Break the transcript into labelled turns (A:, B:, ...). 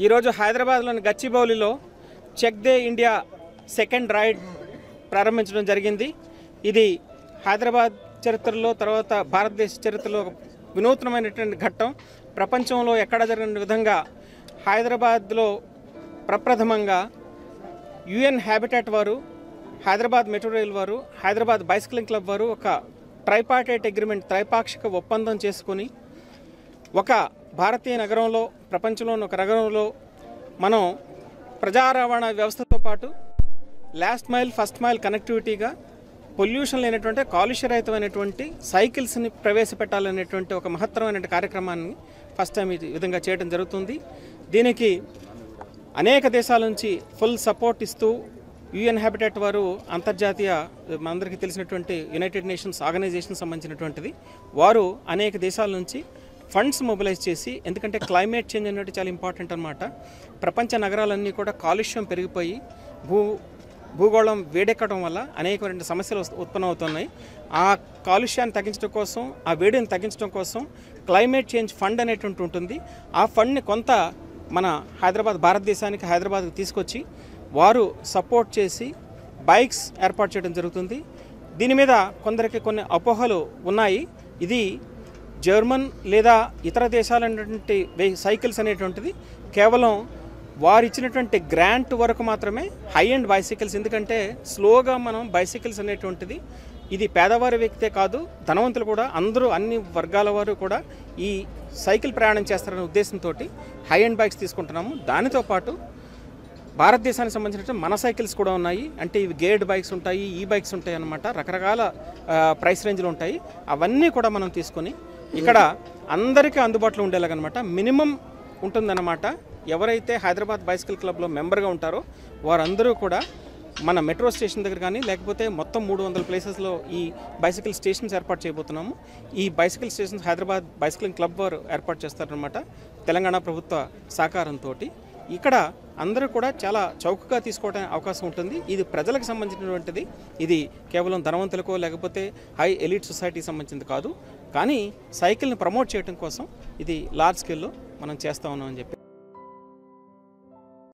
A: ఈరోజు హైదరాబాద్లోని గచ్చిబౌలిలో Chak De India second ride ప్రారంభించడం జరిగింది. ఇది హైదరాబాద్ చరిత్రలో తర్వాత భారతదేశ చరిత్రలో వినూత్నమైనటువంటి ఘట్టం. ప్రపంచంలో ఎక్కడ జరిగిన విధంగా హైదరాబాద్లో ప్రప్రథమంగా యుఎన్ హ్యాబిటాట్ వారు, హైదరాబాద్ మెట్రో రైల్ వారు, హైదరాబాద్ బైసికలింగ్ క్లబ్ వారు ఒక ట్రైపార్టైట్ అగ్రిమెంట్, త్రైపాక్షిక ఒప్పందం చేసుకుని ఒక భారతీయ నగరంలో, ప్రపంచంలోని ఒక నగరంలో మనం ప్రజా రవాణా వ్యవస్థతో పాటు లాస్ట్ మైల్ ఫస్ట్ మైల్ కనెక్టివిటీగా పొల్యూషన్ లేనటువంటి కాలుష్యరహితమైనటువంటి సైకిల్స్ని ప్రవేశపెట్టాలనేటువంటి ఒక మహత్తరమైన కార్యక్రమాన్ని ఫస్ట్ టైం ఈ విధంగా చేయడం జరుగుతుంది. దీనికి అనేక దేశాల నుంచి ఫుల్ సపోర్ట్ ఇస్తూ యుఎన్ హ్యాబిటాట్ వారు అంతర్జాతీయ మనందరికీ తెలిసినటువంటి యునైటెడ్ నేషన్స్ ఆర్గనైజేషన్ సంబంధించినటువంటిది, వారు అనేక దేశాల నుంచి ఫండ్స్ మొబిలైజ్ చేసి, ఎందుకంటే క్లైమేట్ చేంజ్ అనేది చాలా ఇంపార్టెంట్ అన్నమాట. ప్రపంచ నగరాలన్నీ కూడా కాలుష్యం పెరిగిపోయి భూగోళం వేడెక్కడం వల్ల అనేకమైన సమస్యలు ఉత్పన్నమవుతున్నాయి. ఆ కాలుష్యాన్ని తగ్గించడం కోసం, ఆ వేడిని తగ్గించడం కోసం క్లైమేట్ చేంజ్ ఫండ్ అనేటువంటి ఉంటుంది. ఆ ఫండ్ని కొంత మన భారతదేశానికి హైదరాబాద్కి తీసుకొచ్చి వారు సపోర్ట్ చేసి బైక్స్ ఏర్పాటు చేయడం జరుగుతుంది. దీని మీద కొందరికి కొన్ని అపోహలు ఉన్నాయి. ఇది జర్మన్ లేదా ఇతర దేశాలైనటువంటి సైకిల్స్ అనేటువంటిది కేవలం వారు ఇచ్చినటువంటి గ్రాంట్ వరకు మాత్రమే హై అండ్ బైసికల్స్. ఎందుకంటే స్లోగా మనం బైసికల్స్ అనేటువంటిది ఇది పేదవారి వ్యక్తే కాదు, ధనవంతులు కూడా, అందరూ అన్ని వర్గాల వారు కూడా ఈ సైకిల్ ప్రయాణం చేస్తారనే ఉద్దేశంతో హై అండ్ బైక్స్ తీసుకుంటున్నాము. దానితో పాటు భారతదేశానికి సంబంధించిన మన సైకిల్స్ కూడా ఉన్నాయి. అంటే ఇవి గేర్డ్ బైక్స్ ఉంటాయి, ఈ బైక్స్ ఉంటాయి అన్నమాట. రకరకాల ప్రైస్ రేంజ్లు ఉంటాయి. అవన్నీ కూడా మనం తీసుకొని ఇక్కడ అందరికీ అందుబాటులో ఉండేలాగనమాట. మినిమం ఉంటుందన్నమాట. ఎవరైతే హైదరాబాద్ బైసికల్ క్లబ్లో మెంబర్గా ఉంటారో వారందరూ కూడా మన మెట్రో స్టేషన్ దగ్గర కానీ, లేకపోతే మొత్తం 300 ప్లేసెస్లో ఈ బైసికల్ స్టేషన్స్ ఏర్పాటు చేయబోతున్నాము. ఈ బైసికల్ స్టేషన్స్ హైదరాబాద్ బైసికలింగ్ క్లబ్ వారు ఏర్పాటు చేస్తారనమాట, తెలంగాణ ప్రభుత్వ సహకారంతో. ఇక్కడ అందరూ కూడా చాలా చౌకగా తీసుకోవడానికి అవకాశం ఉంటుంది. ఇది ప్రజలకు సంబంధించినటువంటిది. ఇది కేవలం ధనవంతులకో లేకపోతే హై ఎలీట్ సొసైటీకి సంబంధించింది కాదు. కానీ సైకిల్ని ప్రమోట్ చేయడం కోసం ఇది లార్జ్ స్కేల్లో మనం చేస్తూ ఉన్నామని చెప్పి